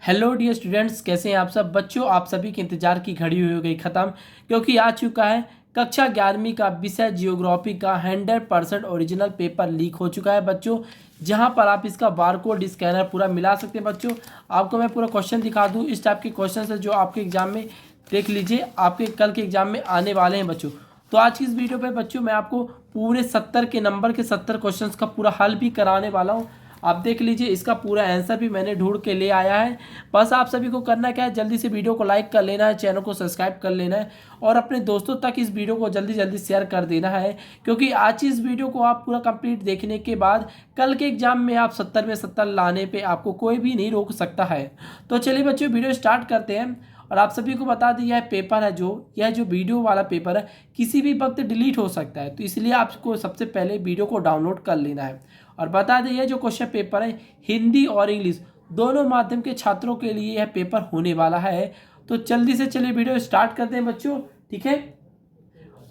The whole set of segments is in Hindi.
हेलो डियर स्टूडेंट्स, कैसे हैं आप सब बच्चों। आप सभी के इंतजार की घड़ी हुई हो गई ख़त्म, क्योंकि आ चुका है कक्षा 11वीं का विषय जियोग्राफी का 100% ओरिजिनल पेपर लीक हो चुका है बच्चों। जहां पर आप इसका बारकोड स्कैनर पूरा मिला सकते हैं बच्चों। आपको मैं पूरा क्वेश्चन दिखा दूं, इस टाइप के क्वेश्चन है जो आपके एग्जाम में देख लीजिए, आपके कल के एग्जाम में आने वाले हैं बच्चों। तो आज की इस वीडियो पे बच्चों मैं आपको पूरे 70 के नंबर के 70 क्वेश्चन का पूरा हल भी कराने वाला हूँ। आप देख लीजिए, इसका पूरा आंसर भी मैंने ढूंढ के ले आया है। बस आप सभी को करना क्या है, जल्दी से वीडियो को लाइक कर लेना है, चैनल को सब्सक्राइब कर लेना है और अपने दोस्तों तक इस वीडियो को जल्दी जल्दी शेयर कर देना है। क्योंकि आज इस वीडियो को आप पूरा कंप्लीट देखने के बाद कल के एग्जाम में आप 70 में 70 लाने पे आपको कोई भी नहीं रोक सकता है। तो चलिए बच्चों, वीडियो स्टार्ट करते हैं। और आप सभी को बता दें, यह पेपर है यह जो वीडियो वाला पेपर है किसी भी वक्त डिलीट हो सकता है। तो इसलिए आपको सबसे पहले वीडियो को डाउनलोड कर लेना है। और बता दें, यह जो क्वेश्चन पेपर है हिंदी और इंग्लिश दोनों माध्यम के छात्रों के लिए यह पेपर होने वाला है। तो जल्दी से चलिए वीडियो स्टार्ट करते हैं बच्चों, ठीक है।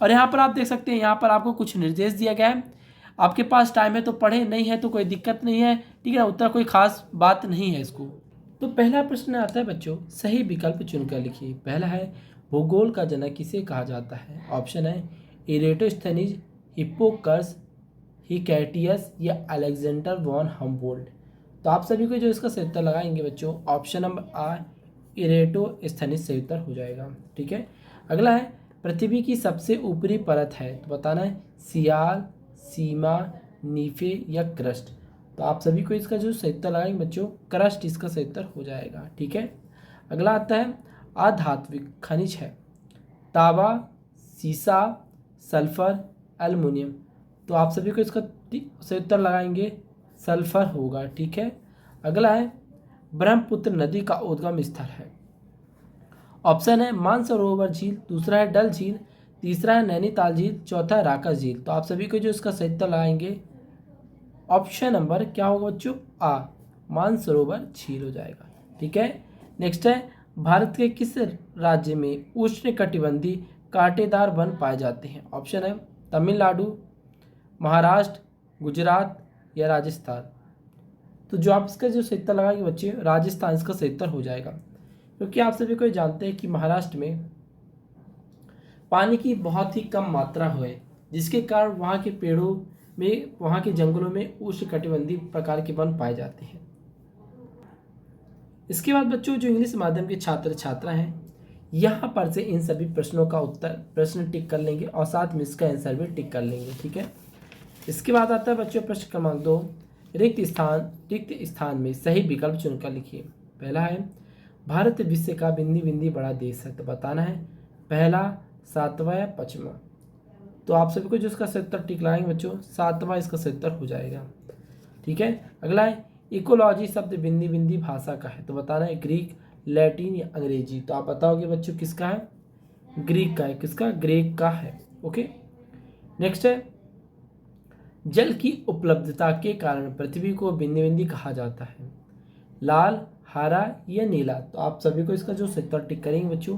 और यहाँ पर आप देख सकते हैं, यहाँ पर आपको कुछ निर्देश दिया गया है। आपके पास टाइम है तो पढ़े, नहीं है तो कोई दिक्कत नहीं है, ठीक है ना। उत्तर कोई खास बात नहीं है इसको। तो पहला प्रश्न आता है बच्चों, सही विकल्प चुनकर लिखिए। पहला है, भूगोल का जनक किसे कहा जाता है। ऑप्शन है इरेटोस्थेनीज, हिप्पोकर्स, हिकैटियस या अलेक्जेंडर वॉन हम्बोल्ट। तो आप सभी को जो इसका सही उत्तर लगाएंगे बच्चों, ऑप्शन नंबर आ इरेटोस्थेनीज सही उत्तर हो जाएगा, ठीक है। अगला है, पृथ्वी की सबसे ऊपरी परत है, तो बताना है सियाल, सीमा, नीफे या क्रस्ट। तो आप सभी को इसका जो सही उत्तर लगाएंगे बच्चों, क्रस्ट इसका सही उत्तर हो जाएगा, ठीक है। अगला आता है, अधात्विक खनिज है, तांबा, सीसा, सल्फर, एल्युमिनियम। तो आप सभी को इसका सही उत्तर लगाएंगे, सल्फर होगा, ठीक है। अगला है, ब्रह्मपुत्र नदी का उद्गम स्थल है। ऑप्शन है मानसरोवर झील, दूसरा है डल झील, तीसरा है नैनीताल झील, चौथा है राका झील। तो आप सभी को जो इसका सही उत्तर लगाएंगे, ऑप्शन नंबर क्या होगा बच्चों, आ मानसरोवर झील हो जाएगा, ठीक है। नेक्स्ट है, भारत के किस राज्य में उष्णकटिबंधीय कांटेदार वन पाए जाते हैं। ऑप्शन है तमिलनाडु, महाराष्ट्र, गुजरात या राजस्थान। तो जो आप इसका जो सही उत्तर लगाएंगे बच्चे, राजस्थान इसका सही उत्तर हो जाएगा। क्योंकि आप सभी को जानते हैं कि महाराष्ट्र में पानी की बहुत ही कम मात्रा है, जिसके कारण वहाँ के पेड़ों में, वहाँ के जंगलों में उष्णकटिबंधीय प्रकार के वन पाए जाते हैं। इसके बाद बच्चों, जो इंग्लिश माध्यम के छात्र छात्रा हैं, यहाँ पर से इन सभी प्रश्नों का उत्तर प्रश्न टिक कर लेंगे और साथ में इसका आंसर भी टिक कर लेंगे, ठीक है। इसके बाद आता है बच्चों प्रश्न क्रमांक 2, रिक्त स्थान में सही विकल्प चुनकर लिखिए। पहला है, भारत विश्व का बिंदी बिंदी बड़ा देश है। तो बताना है पहला, सातवां या पांचवा। तो आप सभी को जो इसका सही उत्तर टिक लगाएंगे बच्चों, सातवां इसका सही उत्तर हो जाएगा, ठीक है। अगला है, इकोलॉजी शब्द बिंदी बिंदी भाषा का है। तो बताना है ग्रीक, लैटिन या अंग्रेजी। तो आप बताओगे बच्चों किसका है, ग्रीक का है, किसका, ग्रीक का है, ओके। नेक्स्ट है, जल की उपलब्धता के कारण पृथ्वी को बिंदी बिंदी कहा जाता है, लाल, हरा या नीला। तो आप सभी को इसका जो सही उत्तर टिक करेंगे बच्चों,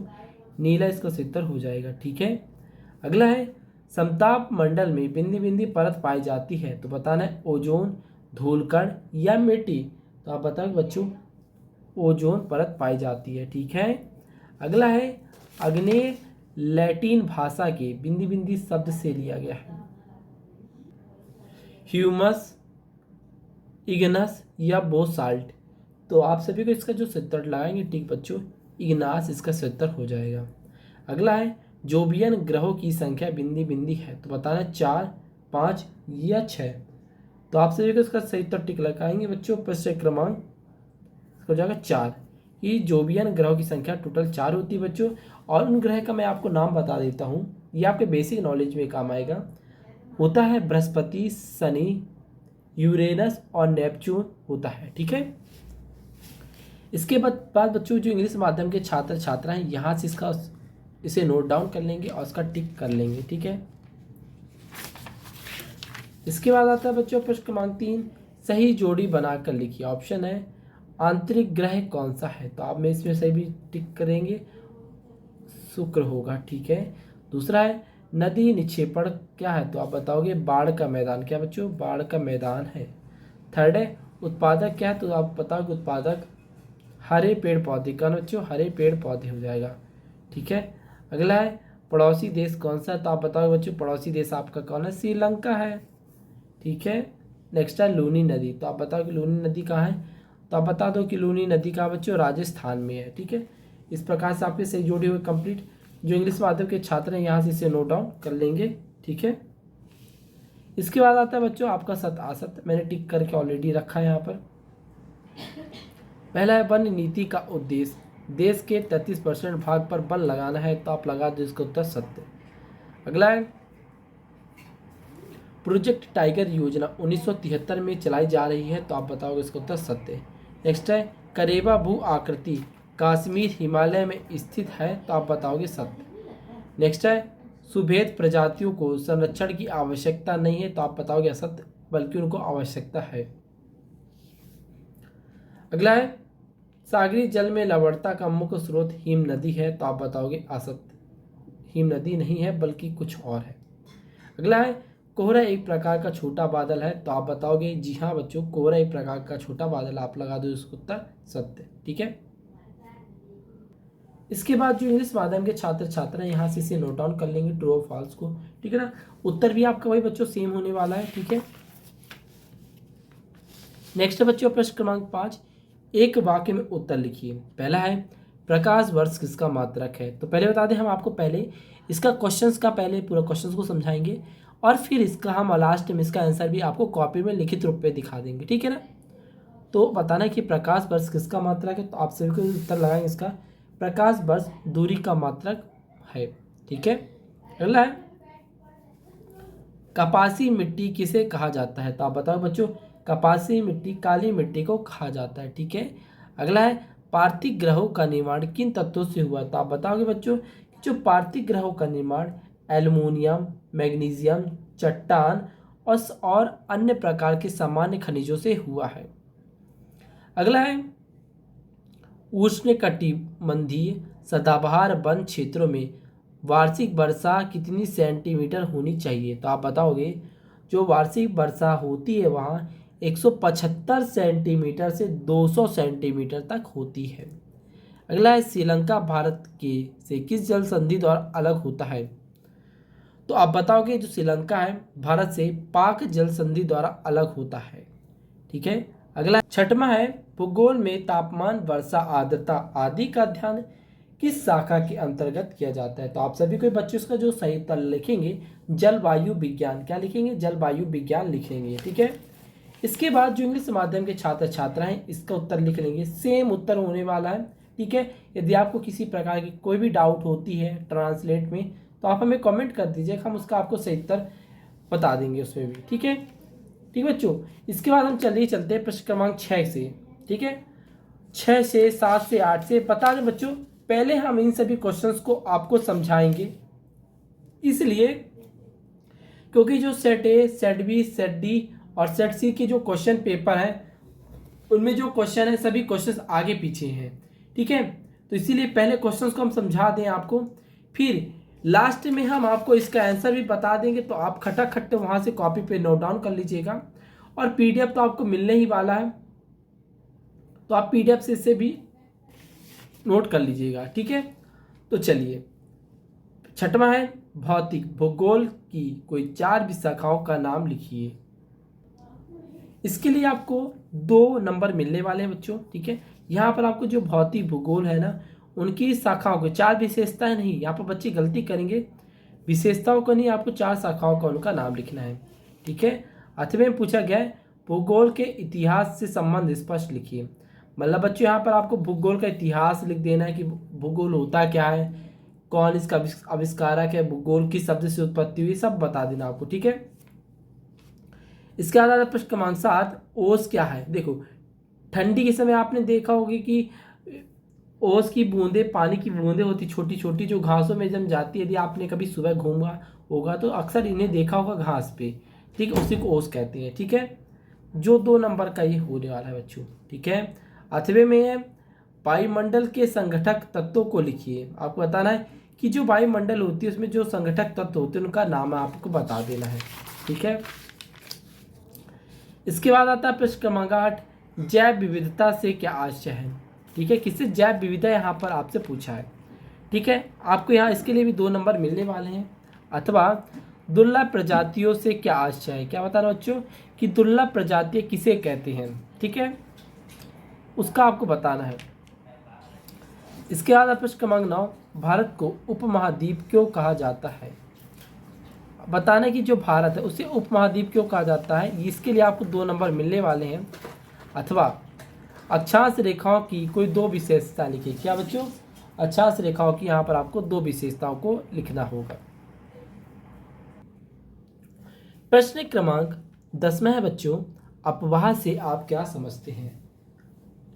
नीला इसका सही उत्तर हो जाएगा, ठीक है। अगला है, समताप मंडल में बिंदी बिंदी परत पाई जाती है। तो बताना है ओजोन, धूलकण या मिट्टी। तो आप बताओ बच्चों, ओजोन परत पाई जाती है, ठीक है। अगला है, अग्नेय लैटिन भाषा के बिंदी बिंदी शब्द से लिया गया है, ह्यूमस, इग्नस या बोसाल्ट। तो आप सभी को इसका जो सही उत्तर लगाएंगे, ठीक बच्चों, इग्नास इसका सही उत्तर हो जाएगा। अगला है, जोबियन ग्रहों की संख्या बिंदी बिंदी है। तो बताना 4, 5 या 6। तो आप सभी को इसका सही उत्तर टिक लगाएंगे बच्चों, प्रश्न क्रमांक हो जाएगा 4। ये जोबियन ग्रहों की संख्या टोटल 4 होती है बच्चों। और उन ग्रह का मैं आपको नाम बता देता हूँ, ये आपके बेसिक नॉलेज में काम आएगा। होता है बृहस्पति, शनि, यूरेनस और नेपच्यून होता है, ठीक है। इसके बाद बच्चों, जो इंग्लिश माध्यम के छात्र छात्रा हैं, यहाँ से इसे नोट डाउन कर लेंगे और इसका टिक कर लेंगे, ठीक है। इसके बाद आता है बच्चों प्रश्न क्रमांक 3, सही जोड़ी बनाकर लिखिए। ऑप्शन है आंतरिक ग्रह कौन सा है। तो आप में इसमें सही भी टिक करेंगे, शुक्र होगा, ठीक है। दूसरा है, नदी निक्षेपण क्या है। तो आप बताओगे बाढ़ का मैदान। क्या बच्चों, बाढ़ का मैदान है। थर्ड है, उत्पादक क्या है। तो आप बताओगे उत्पादक हरे पेड़ पौधे, कौन बच्चों, हरे पेड़ पौधे हो जाएगा। ठीक है, अगला है पड़ोसी देश कौन सा है, तो आप बताओ बच्चों पड़ोसी देश आपका कौन है, श्रीलंका है। ठीक है, नेक्स्ट है लूनी नदी, तो आप बताओ कि लूनी नदी कहाँ है, तो आप बता दो कि लूनी नदी कहाँ बच्चों, राजस्थान में है। ठीक है, इस प्रकार से आपके सही जोड़े हुए कंप्लीट। जो इंग्लिश माध्यम के छात्र हैं यहाँ से इसे नोट डाउन कर लेंगे। ठीक है, इसके बाद आता है बच्चों आपका सत असत, मैंने टिक करके ऑलरेडी रखा है यहाँ पर। पहला है वन नीति का उद्देश्य, देश के 33% भाग पर वन लगाना है, तो आप लगा दो इसका उत्तर सत्य। अगला है प्रोजेक्ट टाइगर योजना 1973 में चलाई जा रही है, तो आप बताओगे इसका उत्तर सत्य। नेक्स्ट है करेवा भू आकृति कश्मीर हिमालय में स्थित है, तो आप बताओगे सत्य। नेक्स्ट है सुभेद प्रजातियों को संरक्षण की आवश्यकता नहीं है, तो आप बताओगे असत्य, बल्कि उनको आवश्यकता है। अगला है सागरी जल में लवणता का मुख्य स्रोत हिम नदी है, तो आप बताओगे असत्य, हिम नदी नहीं है बल्कि कुछ और है। अगला है कोहरा एक प्रकार का छोटा बादल है, तो आप बताओगे जी हाँ बच्चों कोहरा एक प्रकार का छोटा बादल, आप लगा दो इसका उत्तर सत्य। ठीक है, इसके बाद जो इंग्लिश माध्यम के छात्र छात्रा हैं यहाँ से इसे नोट डाउन कर लेंगे ट्रू और फॉल्स को। ठीक है ना, उत्तर भी आपका वही बच्चों सेम होने वाला है। ठीक है, नेक्स्ट है बच्चों प्रश्न क्रमांक 5, एक वाक्य में उत्तर लिखिए। पहला है प्रकाश वर्ष किसका मात्रक है, तो पहले बता दें हम आपको पहले इसका क्वेश्चंस का पहले पूरा क्वेश्चंस को समझाएंगे और फिर इसका हम लास्ट में इसका आंसर भी आपको कॉपी में लिखित रूप में दिखा देंगे। ठीक है ना, तो बताना है कि प्रकाश वर्ष किसका मात्रक है, तो आप सभी को उत्तर लगाएंगे इसका प्रकाश वर्ष दूरी का मात्रक है। ठीक है, अगला है कपासी मिट्टी किसे कहा जाता है, तो आप बताओ बच्चों कपासी मिट्टी काली मिट्टी को कहा जाता है। ठीक है, अगला है पार्थिव ग्रहों का निर्माण किन तत्वों से हुआ, तो आप बताओगे बच्चों जो पार्थिव ग्रहों का निर्माण एल्युमिनियम, मैग्नीशियम, चट्टान और अन्य प्रकार के सामान्य खनिजों से हुआ है। अगला है उष्णकटिबंधीय सदाबहार वन क्षेत्रों में वार्षिक वर्षा कितनी सेंटीमीटर होनी चाहिए, तो आप बताओगे जो वार्षिक वर्षा होती है वहाँ 175 सेंटीमीटर से 200 सेंटीमीटर तक होती है। अगला है श्रीलंका भारत के से किस जल संधि द्वारा अलग होता है, तो आप बताओगे जो श्रीलंका है भारत से पाक जल संधि द्वारा अलग होता है। ठीक है, अगला छठवां है भूगोल में तापमान, वर्षा, आर्द्रता आदि का अध्ययन किस शाखा के अंतर्गत किया जाता है, तो आप सभी को बच्चों इसका जो सही उत्तर लिखेंगे जलवायु विज्ञान, क्या लिखेंगे जलवायु विज्ञान लिखेंगे। ठीक है, इसके बाद जो इंग्लिश माध्यम के छात्र छात्रा हैं इसका उत्तर लिख लेंगे, सेम उत्तर होने वाला है। ठीक है, यदि आपको किसी प्रकार की कोई भी डाउट होती है ट्रांसलेट में तो आप हमें कमेंट कर दीजिए, हम उसका आपको सही उत्तर बता देंगे उसमें भी। ठीक है, ठीक बच्चों, इसके बाद हम चलते हैं प्रश्न क्रमांक 6 से। ठीक है, 6 से 7 से 8 से बता दें बच्चों पहले हम इन सभी क्वेश्चंस को आपको समझाएंगे, इसलिए क्योंकि जो set A, set B, set D और सेट सी के जो क्वेश्चन पेपर है उनमें जो क्वेश्चन है सभी क्वेश्चंस आगे पीछे हैं। ठीक है, तो इसीलिए पहले क्वेश्चंस को हम समझा दें आपको, फिर लास्ट में हम आपको इसका आंसर भी बता देंगे, तो आप खटाखट वहाँ से कॉपी पे नोट डाउन कर लीजिएगा और पीडीएफ तो आपको मिलने ही वाला है, तो आप पीडीएफ से इसे भी नोट कर लीजिएगा। ठीक है, तो चलिए छठवां है भौतिक भूगोल की कोई 4 शाखाओं का नाम लिखिए। इसके लिए आपको 2 नंबर मिलने वाले हैं बच्चों। ठीक है, यहाँ पर आपको जो भौतिक भूगोल है ना उनकी शाखाओं को 4 विशेषताएं नहीं, यहाँ पर बच्चे गलती करेंगे, विशेषताओं को नहीं आपको 4 शाखाओं का उनका नाम लिखना है। ठीक है, 8वें में पूछा गया है भूगोल के इतिहास से संबंध स्पष्ट लिखिए, मतलब बच्चों यहाँ पर आपको भूगोल का इतिहास लिख देना है कि भूगोल होता क्या है, कौन इसका आविष्कारक है, भूगोल किस शब्द से उत्पत्ति हुई, सब बता देना आपको। ठीक है, इसके बाद प्रश्न क्रमांक 7 ओस क्या है। देखो ठंडी के समय आपने देखा होगी कि ओस की बूंदे, पानी की बूंदे होती छोटी छोटी जो घासों में जम जाती है, यदि आपने कभी सुबह घूमा होगा तो अक्सर इन्हें देखा होगा घास पे। ठीक है, उसी को ओस कहते हैं। ठीक है, जो 2 नंबर का ये होने वाला है बच्चों। ठीक है, 8वें में है वायुमंडल के संगठक तत्वों को लिखिए, आपको बताना है कि जो वायुमंडल होती है उसमें जो संगठक तत्व होते हैं उनका नाम आपको बता देना है। ठीक है, इसके बाद आता है प्रश्न क्रमांक 8 जैव विविधता से क्या आशय है। ठीक है, किससे? जैव विविधता यहाँ पर आपसे पूछा है। ठीक है, आपको यहाँ इसके लिए भी 2 नंबर मिलने वाले हैं। अथवा दुर्लभ प्रजातियों से क्या आशय है? क्या बताना बच्चों कि दुर्लभ प्रजातियाँ किसे कहते हैं? ठीक है, उसका आपको बताना है। इसके बाद प्रश्न क्रमांक 9, भारत को उपमहाद्वीप क्यों कहा जाता है? बताना कि जो भारत है उसे उपमहाद्वीप क्यों कहा जाता है, इसके लिए आपको 2 नंबर मिलने वाले हैं। अथवा अक्षांश रेखाओं की कोई 2 विशेषता लिखिए। क्या बच्चों? अक्षांश रेखाओं की यहाँ पर आपको 2 विशेषताओं को लिखना होगा। प्रश्न क्रमांक 10 है बच्चों, अपवाह से आप क्या समझते हैं?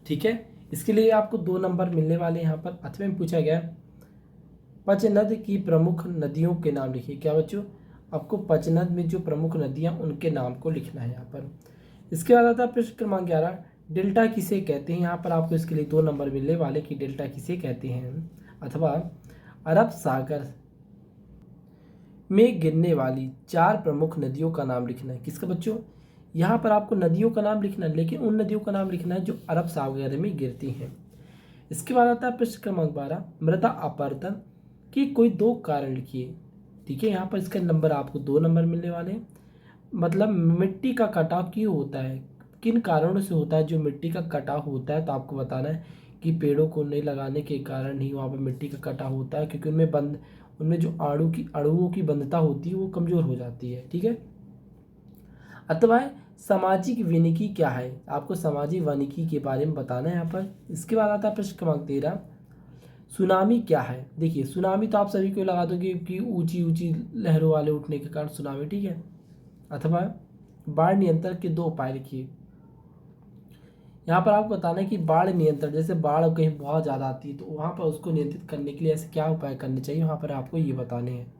ठीक है, इसके लिए आपको 2 नंबर मिलने वाले यहाँ पर। अथवा में पूछा गया पंचनद की प्रमुख नदियों के नाम लिखिए। क्या बच्चों? आपको पंचनद में जो प्रमुख नदियाँ उनके नाम को लिखना है यहाँ पर। इसके बाद आता है प्रश्न क्रमांक 11, डेल्टा किसे कहते हैं? यहाँ पर आपको इसके लिए 2 नंबर मिलने वाले कि डेल्टा किसे कहते हैं। अथवा अरब सागर में गिरने वाली 4 प्रमुख नदियों का नाम लिखना है। किसका बच्चों? यहाँ पर आपको नदियों का नाम लिखना है, लेकिन उन नदियों का नाम लिखना है जो अरब सागर में गिरती हैं। इसके बाद आता है प्रश्न क्रमांक 12, मृदा अपरदन की कोई 2 कारण लिखिए। ठीक है, यहाँ पर इसका नंबर आपको 2 नंबर मिलने वाले हैं। मतलब मिट्टी का कटाव क्यों होता है, किन कारणों से होता है जो मिट्टी का कटाव होता है, तो आपको बताना है कि पेड़ों को नहीं लगाने के कारण ही वहाँ पर मिट्टी का कटाव होता है, क्योंकि उनमें जो अणुओं की बंधता होती है वो कमज़ोर हो जाती है। ठीक है, अथवा सामाजिक वानिकी क्या है? आपको सामाजिक वानिकी के बारे में बताना है यहाँ पर। इसके बाद आता है प्रश्न क्रमांक 13, सुनामी क्या है? देखिए, सुनामी तो आप सभी को लगा दोगे कि ऊंची ऊंची लहरों वाले उठने के कारण सुनामी। ठीक है, अथवा बाढ़ नियंत्रण के 2 उपाय लिखिए। यहाँ पर आपको बताना है कि बाढ़ नियंत्रण, जैसे बाढ़ कहीं बहुत ज़्यादा आती है तो वहाँ पर उसको नियंत्रित करने के लिए ऐसे क्या उपाय करने चाहिए, वहाँ पर आपको ये बताने हैं।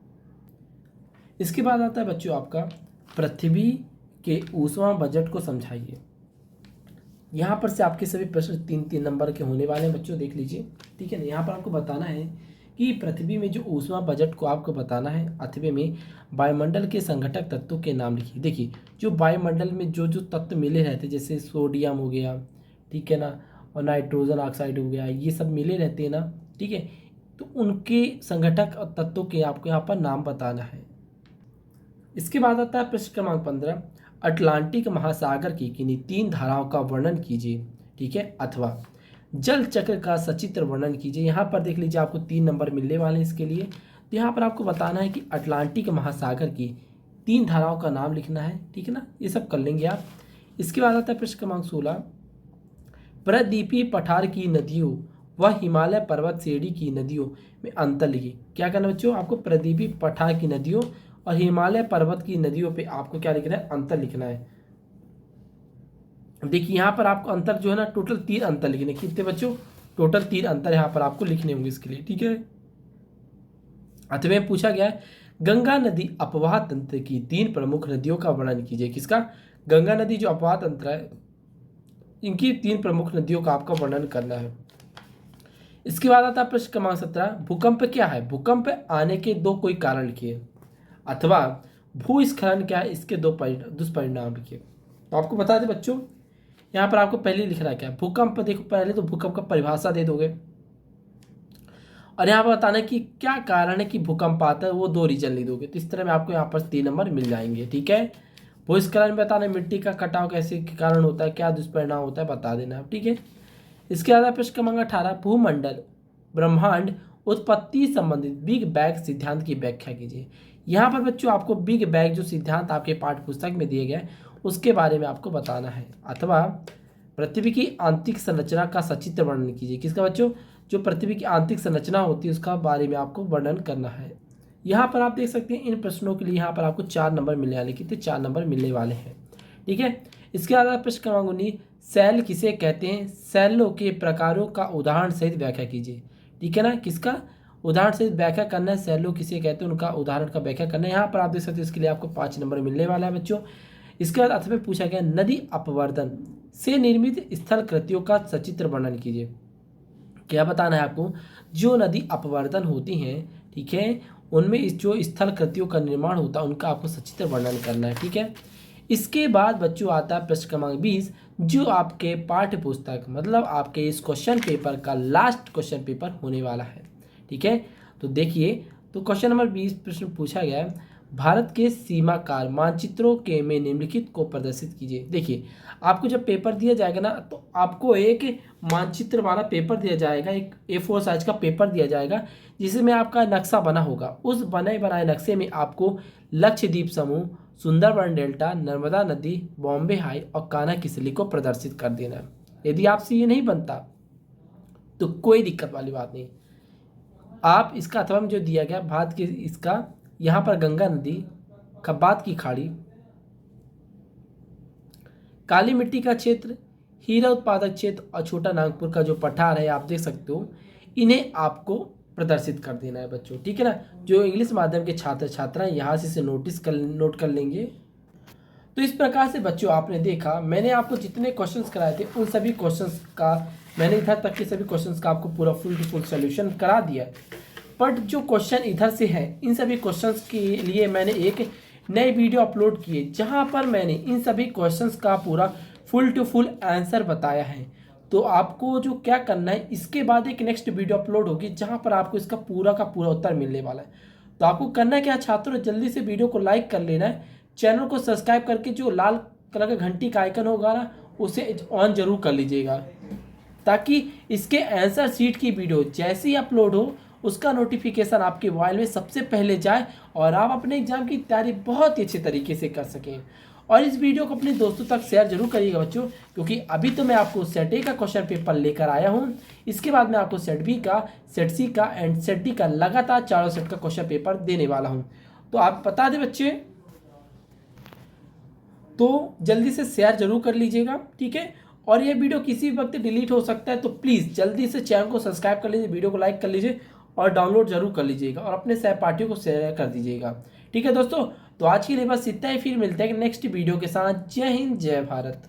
इसके बाद आता है बच्चों आपका पृथ्वी के ऊष्मा बजट को समझाइए। यहाँ पर से आपके सभी प्रश्न 3-3 नंबर के होने वाले हैं बच्चों, देख लीजिए। ठीक है ना, यहाँ पर आपको बताना है कि पृथ्वी में जो ऊष्मा बजट को आपको बताना है। अथवा में वायुमंडल के संघटक तत्वों के नाम लिखिए। देखिए, जो वायुमंडल में जो जो तत्व मिले रहते हैं, जैसे सोडियम हो गया, ठीक है ना, और नाइट्रोजन ऑक्साइड हो गया, ये सब मिले रहते हैं ना। ठीक है, तो उनके संघटक और तत्वों के आपको यहाँ पर नाम बताना है। इसके बाद आता है प्रश्न क्रमांक 15, अटलांटिक महासागर की किन्हीं 3 धाराओं का वर्णन कीजिए। ठीक है, अथवा जल चक्र का सचित्र वर्णन कीजिए। यहाँ पर देख लीजिए, आपको 3 नंबर मिलने वाले हैं इसके लिए। तो यहाँ पर आपको बताना है कि अटलांटिक महासागर की 3 धाराओं का नाम लिखना है। ठीक है ना, ये सब कर लेंगे आप। इसके बाद आता है प्रश्न क्रमांक 16, प्रदीपी पठार की नदियों व हिमालय पर्वत श्रेणी की नदियों में अंतर लिखिए। क्या करना बच्चों? आपको प्रदीपी पठार की नदियों और हिमालय पर्वत की नदियों पे आपको क्या लिखना है? अंतर लिखना है। देखिए, यहाँ पर आपको अंतर जो है ना, टोटल 3 अंतर लिखने। कितने बच्चों? टोटल 3 अंतर यहाँ पर आपको लिखने होंगे इसके लिए। ठीक है, अथवा पूछा गया है गंगा नदी अपवाह तंत्र की 3 प्रमुख नदियों का वर्णन कीजिए। किसका? गंगा नदी जो अपवाह तंत्र है, इनकी 3 प्रमुख नदियों का आपका वर्णन करना है। इसके बाद आता है प्रश्न क्रमांक 17, भूकंप क्या है? भूकंप आने के 2 कोई कारण लिखिए। अथवा भूस्खलन क्या है? इसके 2 दुष्परिणाम लिखिए। तो आपको बता दें बच्चों, यहाँ पर आपको पहले लिखना क्या है? भूकंप। देखो, पहले तो भूकंप का परिभाषा दे दोगे, और यहाँ पर बताना है कि क्या कारण है कि भूकंप आता है, वो 2 रीजन लिख दोगे। तो इस तरह में आपको यहाँ पर 3 नंबर मिल जाएंगे। ठीक है, भूस्खलन में बताना है मिट्टी का कटाव कैसे के कारण होता है, क्या दुष्परिणाम होता है, बता देना आप। ठीक है, इसके बाद प्रश्न क्रमांक 18, भूमंडल ब्रह्मांड उत्पत्ति संबंधित बिग बैंग सिद्धांत की व्याख्या कीजिए। यहाँ पर बच्चों आपको बिग बैंग जो सिद्धांत आपके पाठ्य पुस्तक में दिए गए उसके बारे में आपको बताना है। अथवा पृथ्वी की आंतरिक संरचना का सचित्र वर्णन कीजिए। किसका बच्चों? जो पृथ्वी की आंतरिक संरचना होती है उसका बारे में आपको वर्णन करना है। यहाँ पर आप देख सकते हैं इन प्रश्नों के लिए यहाँ पर आपको 4 नंबर मिलने वाले। कितने? 4 नंबर मिलने वाले हैं। ठीक है, इसके बाद प्रश्न क्रमांक 19, सेल किसे कहते हैं? सेलों के प्रकारों का उदाहरण सहित व्याख्या कीजिए। ठीक है ना, किसका उदाहरण सहित व्याख्या करना है? सेलों किसे कहते हैं, उनका उदाहरण का व्याख्या करना है। यहाँ पर आप देख सकते हैं इसके लिए आपको 5 नंबर मिलने वाला है बच्चों। इसके बाद अथवा पूछा गया नदी अपवर्तन से निर्मित स्थल कृतियों का सचित्र वर्णन कीजिए। क्या बताना है आपको? जो नदी अपवर्तन होती हैं, ठीक है, उनमें जो स्थल कृतियों का निर्माण होता है उनका आपको सचित्र वर्णन करना है। ठीक है, इसके बाद बच्चों आता है प्रश्न क्रमांक 20, जो आपके पाठ्य पुस्तक मतलब आपके इस क्वेश्चन पेपर का लास्ट क्वेश्चन पेपर होने वाला है। ठीक है, तो देखिए, तो क्वेश्चन नंबर 20 प्रश्न पूछा गया है, भारत के सीमाकार मानचित्रों के में निम्नलिखित को प्रदर्शित कीजिए। देखिए, आपको जब पेपर दिया जाएगा ना, तो आपको एक मानचित्र वाला पेपर दिया जाएगा, एक A4 साइज का पेपर दिया जाएगा, जिसमें आपका नक्शा बना होगा। उस बने बनाए नक्शे में आपको लक्षद्वीप समूह, सुंदरबन डेल्टा, नर्मदा नदी, बॉम्बे हाई और कान्हा किसली को प्रदर्शित कर देना है। यदि आपसे ये नहीं बनता तो कोई दिक्कत वाली बात नहीं, आप इसका अथवा में जो दिया गया भारत के इसका, यहाँ पर गंगा नदी, खब्बात की खाड़ी, काली मिट्टी का क्षेत्र, हीरा उत्पादक क्षेत्र और छोटा नागपुर का जो पठार है आप देख सकते हो, इन्हें आपको प्रदर्शित कर देना है बच्चों। ठीक है ना, जो इंग्लिश माध्यम के छात्र छात्राएं यहाँ से इसे नोट कर लेंगे। तो इस प्रकार से बच्चों आपने देखा, मैंने आपको जितने क्वेश्चंस कराए थे उन सभी क्वेश्चंस का मैंने इधर तक के सभी क्वेश्चंस का आपको पूरा फुल टू फुल सोल्यूशन करा दिया। बट जो क्वेश्चन इधर से है, इन सभी क्वेश्चंस के लिए मैंने एक नई वीडियो अपलोड की है, जहां पर मैंने इन सभी क्वेश्चंस का पूरा फुल टू फुल आंसर बताया है। तो आपको जो क्या करना है, इसके बाद एक नेक्स्ट वीडियो अपलोड होगी जहां पर आपको इसका पूरा का पूरा उत्तर मिलने वाला है। तो आपको करना है क्या छात्रों, जल्दी से वीडियो को लाइक कर लेना है, चैनल को सब्सक्राइब करके जो लाल कलर का घंटी का आइकन होगा ना, उसे ऑन जरूर कर लीजिएगा, ताकि इसके आंसर शीट की वीडियो जैसे ही अपलोड हो उसका नोटिफिकेशन आपके मोबाइल में सबसे पहले जाए और आप अपने एग्जाम की तैयारी बहुत ही अच्छे तरीके से कर सकें। और इस वीडियो को अपने दोस्तों तक शेयर जरूर करिएगा बच्चों, क्योंकि अभी तो मैं आपको सेट ए का क्वेश्चन पेपर लेकर आया हूँ, इसके बाद मैं आपको सेट बी का, सेट सी का एंड सेट डी का लगातार चारों सेट का क्वेश्चन पेपर देने वाला हूँ। तो आप बता दें बच्चे, तो जल्दी से शेयर जरूर कर लीजिएगा। ठीक है, और ये वीडियो किसी वक्त डिलीट हो सकता है, तो प्लीज़ जल्दी से चैनल को सब्सक्राइब कर लीजिए, वीडियो को लाइक कर लीजिए और डाउनलोड जरूर कर लीजिएगा और अपने सहपाठियों को शेयर कर दीजिएगा। ठीक है दोस्तों, तो आज के लिए बस इतना ही, फिर मिलते हैं नेक्स्ट वीडियो के साथ। जय हिंद, जय भारत।